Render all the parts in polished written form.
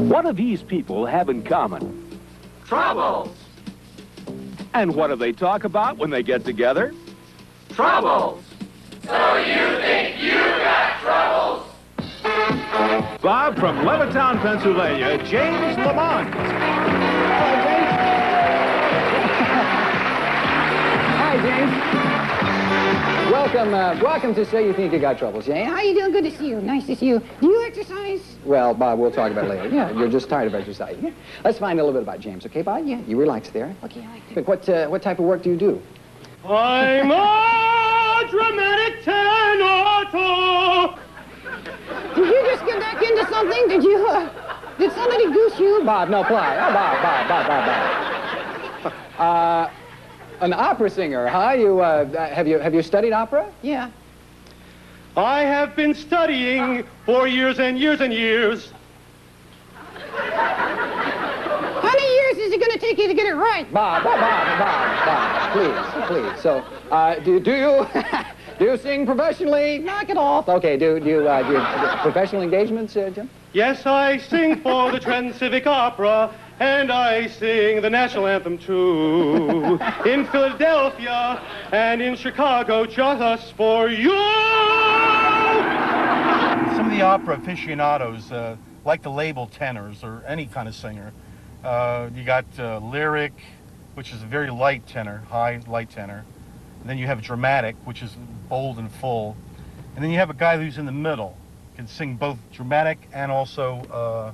What do these people have in common? Troubles. And what do they talk about when they get together? Troubles. So you think you got troubles? Bob from Levittown, Pennsylvania, James LaMont. Hello, James. Hi, James. Welcome to So You Think You Got Troubles, James. How you doing? Good to see you. Nice to see you. Do you exercise? Well, Bob, we'll talk about it later. Yeah, you're just tired of exercising. Yeah. Let's find a little bit about James, okay, Bob? Yeah, you relax there. Okay, I like that. But what type of work do you do? I'm a dramatic tenor. Did you just get back into something? Did somebody goose you? Bob, no, fly. Oh, Bob. An opera singer, huh? Have you studied opera? Yeah. I have been studying for years and years and years. How many years is it going to take you to get it right? Bob, please. So, do you sing professionally? Knock it off. Okay, do you professional engagements, Jim? Yes, I sing for the Trent Civic Opera, and I sing the national anthem, too. In Philadelphia and in Chicago, just for you! Some of the opera aficionados like to label tenors or any kind of singer. You got lyric, which is a very light tenor, high, light tenor. And then you have dramatic, which is bold and full. And then you have a guy who's in the middle, can sing both dramatic and also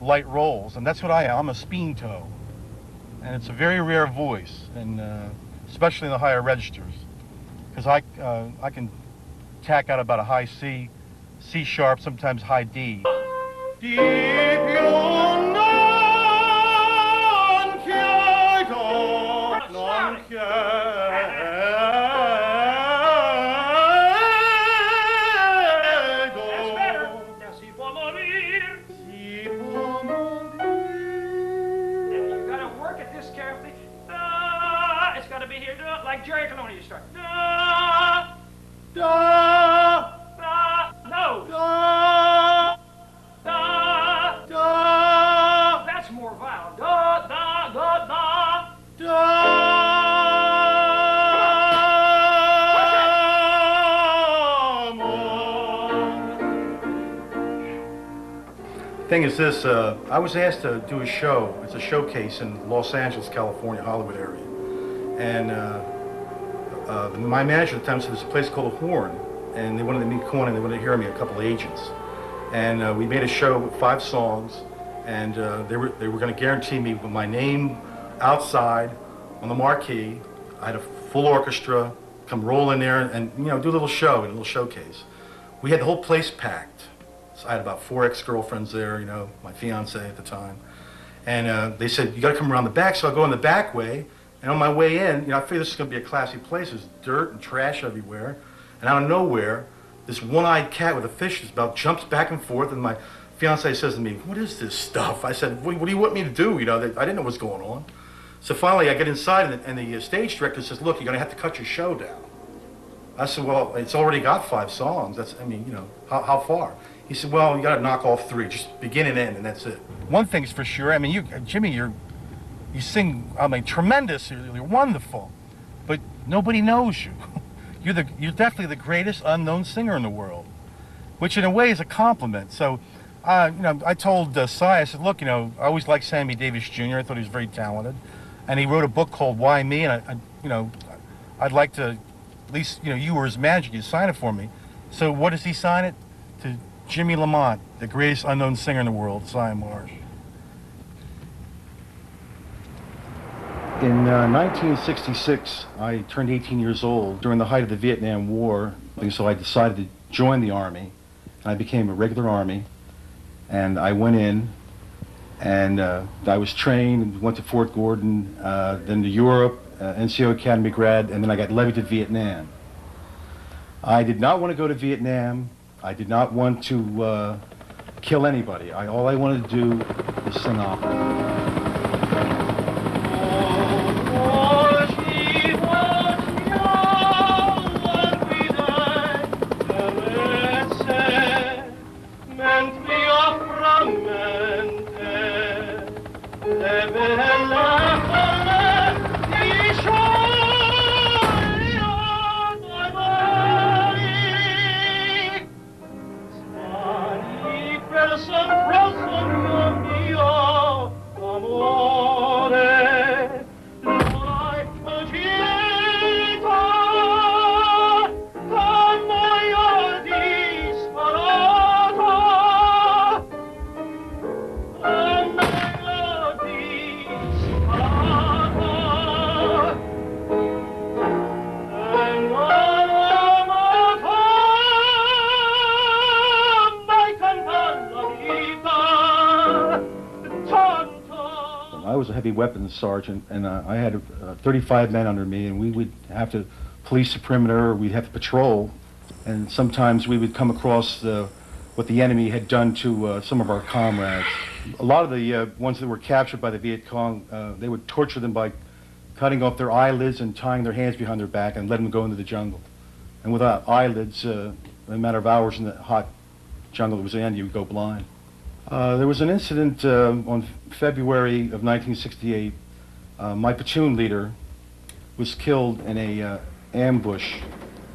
light rolls. And that's what I am. I'm a spinto. And it's a very rare voice, and especially in the higher registers. Because I can tack out about a high C, C sharp, sometimes high D. Deep Jerry can only start. Da, da, da, no. da, Da, da, that's more vowel. Da, da, da, da. da. Thing is this, I was asked to do a show. It's a showcase in Los Angeles, California, Hollywood area. And my manager at the time said there's a place called The Horn, and they wanted me to come on and they wanted to hear me, a couple of agents. And we made a show with 5 songs, and they were going to guarantee me with my name outside on the marquee. I had a full orchestra come roll in there and do a little show, a little showcase. We had the whole place packed. So I had about 4 ex-girlfriends there, my fiance at the time. And they said, you got to come around the back, so I go in the back way. And on my way in, I figured this is going to be a classy place. There's dirt and trash everywhere. And out of nowhere, this one-eyed cat with a fish about jumps back and forth. And my fiance says to me, what is this stuff? I said, what do you want me to do? I didn't know what was going on. So finally, I get inside, and the stage director says, look, you're going to have to cut your show down. I said, well, it's already got 5 songs. How far? He said, well, you got to knock off 3, just begin and end, and that's it. One thing's for sure, Jimmy, you sing, tremendous, you're wonderful, but nobody knows you. You're definitely the greatest unknown singer in the world, which in a way is a compliment. So, I told Cy, I said, look, I always liked Sammy Davis Jr. I thought he was very talented, and he wrote a book called Why Me, and I'd like to, at least, you were his manager, you'd sign it for me. So what does he sign it? To Jimmy LaMont, the greatest unknown singer in the world, Cy Marsh. In 1966, I turned 18 years old during the height of the Vietnam War, and so I decided to join the Army, and I became a regular Army, and I went in, and I was trained, went to Fort Gordon, then to Europe, NCO Academy grad, and then I got levied to Vietnam. I did not want to go to Vietnam. I did not want to kill anybody. All I wanted to do was sing opera. Meant me a sempre sogno mio amore non hai fuggito con muoio disperato con muoio disperato e non amato mai cantar la vita tanto. I was a heavy weapons sergeant, and I had 35 men under me, and we would have to police the perimeter, or we'd have to patrol, and sometimes we would come across what the enemy had done to some of our comrades. A lot of the ones that were captured by the Viet Cong, they would torture them by cutting off their eyelids and tying their hands behind their back and letting them go into the jungle. And without eyelids, in a matter of hours in the hot jungle that was in, you would go blind. There was an incident on February of 1968. My platoon leader was killed in a ambush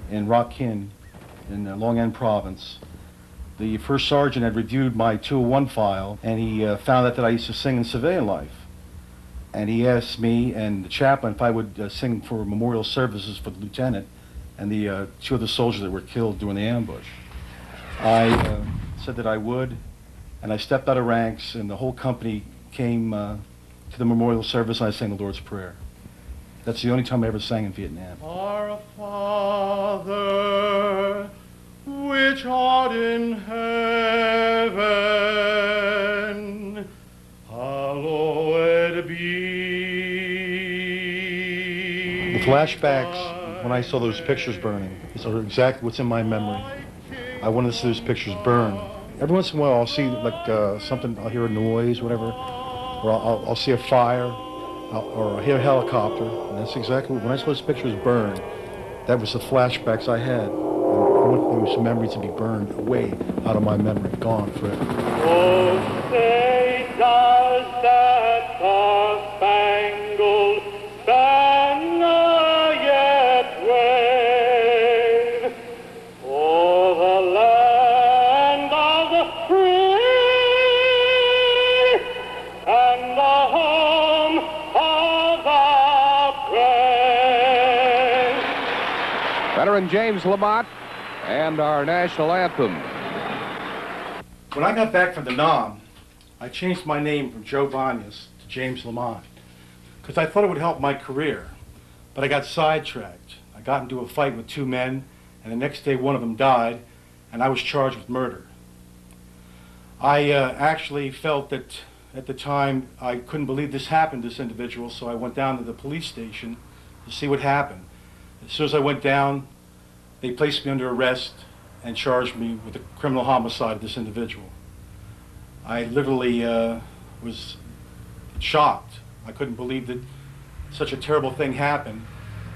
in Rakhine in Long An province. The first sergeant had reviewed my 201 file, and he found out that I used to sing in civilian life. And he asked me and the chaplain if I would sing for memorial services for the lieutenant and the two other soldiers that were killed during the ambush. I said that I would, and I stepped out of ranks, and the whole company came to the memorial service, and I sang the Lord's Prayer. That's the only time I ever sang in Vietnam. Our Father, which art in heaven, hallowed be. The flashbacks, when I saw those pictures burning, these are exactly what's in my memory. I wanted to see those pictures burn. Every once in a while I'll see like something, I'll hear a noise, whatever, or I'll see a fire, or I'll hear a helicopter, and that's exactly, when I saw those pictures burn, that was the flashbacks I had. I want those memories to be burned away out of my memory, gone forever. Oh, say does that star-spangled banner yet wave o'er the land of the free and the home of the brave? Veteran James LaMont and our national anthem. When I got back from the Nam, I changed my name from Joe Banyas to James LaMont because I thought it would help my career, but I got sidetracked. I got into a fight with two men, and the next day one of them died, and I was charged with murder. I actually felt that at the time I couldn't believe this happened to this individual, so I went down to the police station to see what happened. As soon as I went down, they placed me under arrest and charged me with the criminal homicide of this individual. I literally was shocked. I couldn't believe that such a terrible thing happened.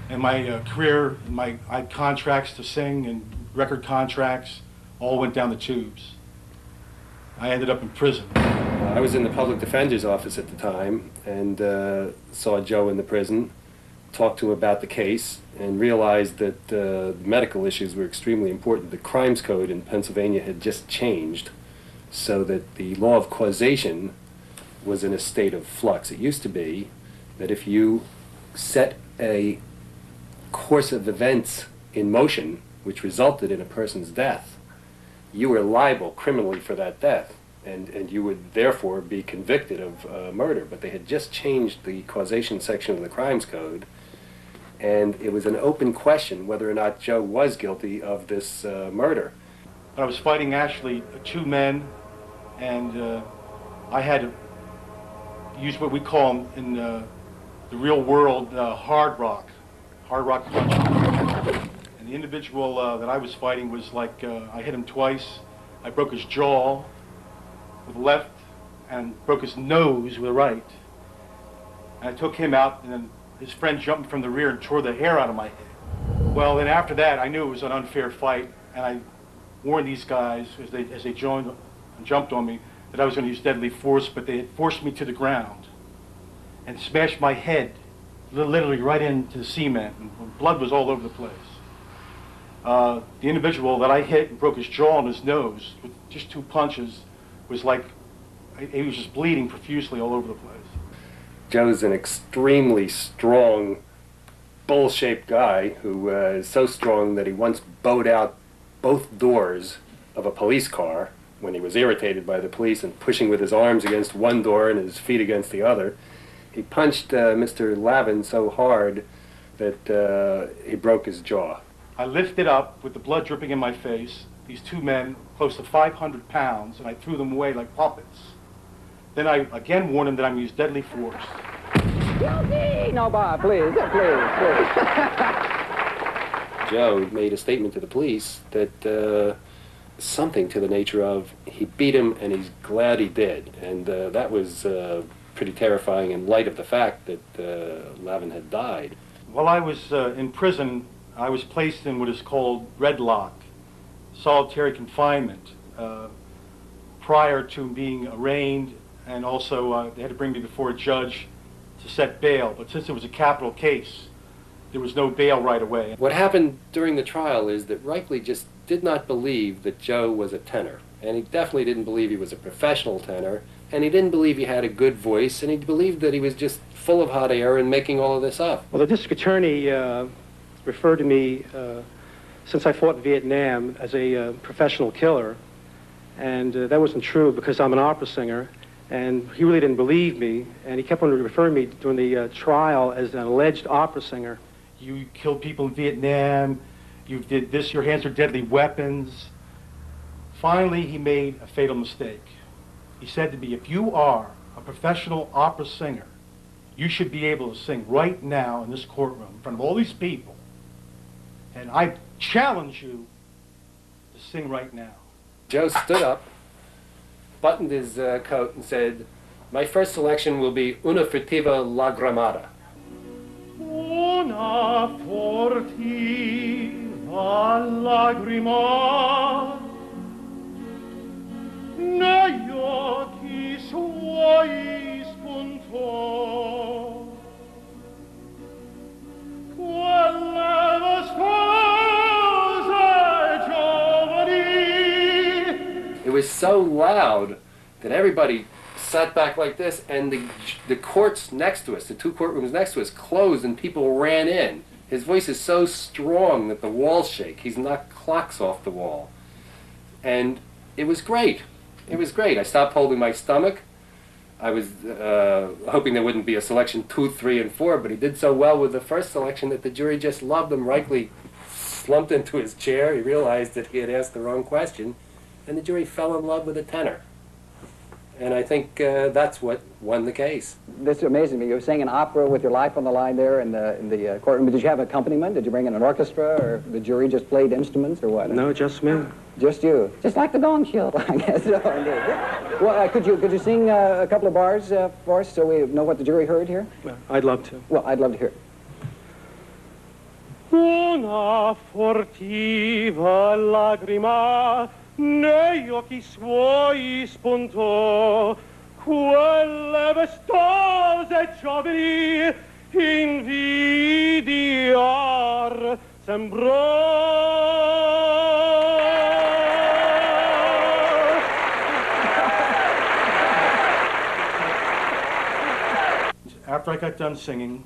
And my career, I had contracts to sing and record contracts, all went down the tubes. I ended up in prison. I was in the public defender's office at the time and saw Joe in the prison, talked to him about the case, and realized that medical issues were extremely important. The crimes code in Pennsylvania had just changed so that the law of causation was in a state of flux. It used to be that if you set a course of events in motion which resulted in a person's death, you were liable criminally for that death, and you would therefore be convicted of murder. But they had just changed the causation section of the crimes code, and it was an open question whether or not Joe was guilty of this murder. I was fighting actually two men, and I had to use what we call in the real world hard rock punching. And the individual that I was fighting was like, I hit him twice. I broke his jaw with the left and broke his nose with the right. And I took him out, and then his friend jumped from the rear and tore the hair out of my head. Well, then after that, I knew it was an unfair fight, and I warned these guys as they joined and jumped on me that I was going to use deadly force, but they had forced me to the ground and smashed my head literally right into the cement, and blood was all over the place. The individual that I hit and broke his jaw and his nose with just two punches was like, he was just bleeding profusely all over the place. Joe's an extremely strong, bull-shaped guy who is so strong that he once bowed out both doors of a police car when he was irritated by the police and pushing with his arms against one door and his feet against the other. He punched Mr. Lavin so hard that he broke his jaw. I lifted up with the blood dripping in my face, these two men, close to 500 pounds, and I threw them away like puppets. Then I again warned him that I'm used deadly force. Guilty! No, Bob, please, please. Joe made a statement to the police that something to the nature of he beat him and he's glad he did. And that was pretty terrifying in light of the fact that Lavin had died. While I was in prison, I was placed in what is called red lock, solitary confinement, prior to being arraigned, and also they had to bring me before a judge to set bail. But since it was a capital case, there was no bail right away. What happened during the trial is that Reichley just did not believe that Joe was a tenor, and he definitely didn't believe he was a professional tenor, and he didn't believe he had a good voice, and he believed that he was just full of hot air and making all of this up. Well, the district attorney referred to me, since I fought in Vietnam, as a professional killer, and that wasn't true because I'm an opera singer, and he really didn't believe me, and he kept on referring me during the trial as an alleged opera singer. You killed people in Vietnam, you did this, your hands are deadly weapons. Finally, he made a fatal mistake. He said to me, if you are a professional opera singer, you should be able to sing right now in this courtroom in front of all these people. And I challenge you to sing right now. Joe stood up, buttoned his coat, and said, "My first selection will be Una furtiva lagrimata." Una furtiva lagrima negli occhi suoi spuntò, quelle vistose giovani. It was so loud that everybody sat back like this, and the courts next to us, the two courtrooms next to us, closed and people ran in. His voice is so strong that the walls shake. He's knocked clocks off the wall. And it was great. It was great. I stopped holding my stomach. I was hoping there wouldn't be a selection 2, 3, and 4, but he did so well with the first selection that the jury just loved him. Reichley slumped into his chair. He realized that he had asked the wrong question, and the jury fell in love with the tenor. And I think that's what won the case. This amazes me. You were saying an opera with your life on the line there in the courtroom. Did you have accompaniment? Did you bring in an orchestra, or the jury just played instruments, or what? No, just me. Just you. Just like the Gong Show, I guess. So, indeed. Well, could you sing a couple of bars for us so we know what the jury heard here? Well, I'd love to. Well, I'd love to hear it. Una furtiva lagrima negli occhi suoi spuntò, quelle vistose giovani invidiar sembrò. After I got done singing,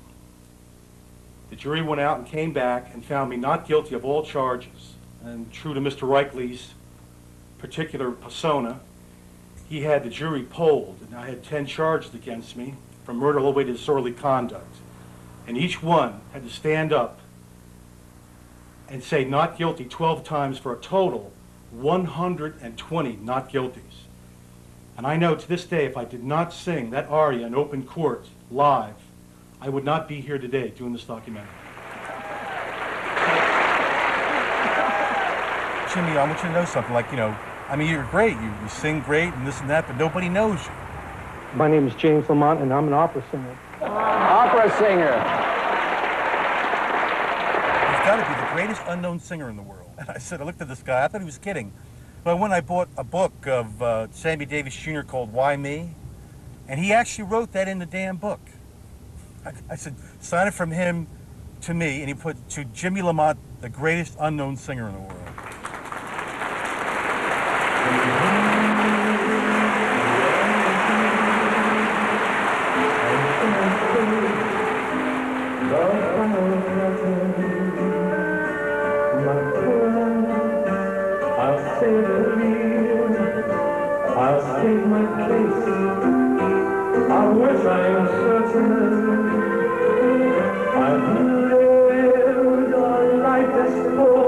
the jury went out and came back and found me not guilty of all charges. And true to Mr. Reichley's particular persona, he had the jury polled, and I had 10 charges against me, from murder all the way to disorderly conduct. And each one had to stand up and say not guilty 12 times for a total 120 not guilties. And I know to this day, if I did not sing that aria in open court live, I would not be here today doing this documentary. Jimmy, I want you to know something. Like, I mean, you're great. You sing great and this and that, but nobody knows you. My name is James LaMont, and I'm an opera singer. Opera singer. He's got to be the greatest unknown singer in the world. And I looked at this guy. I thought he was kidding. But when I bought a book of Sammy Davis Jr. called Why Me? And he actually wrote that in the damn book. I said, sign it from him to me, and he put, to Jimmy LaMont, the greatest unknown singer in the world. state my case, of which I am certain. I've lived a life that's full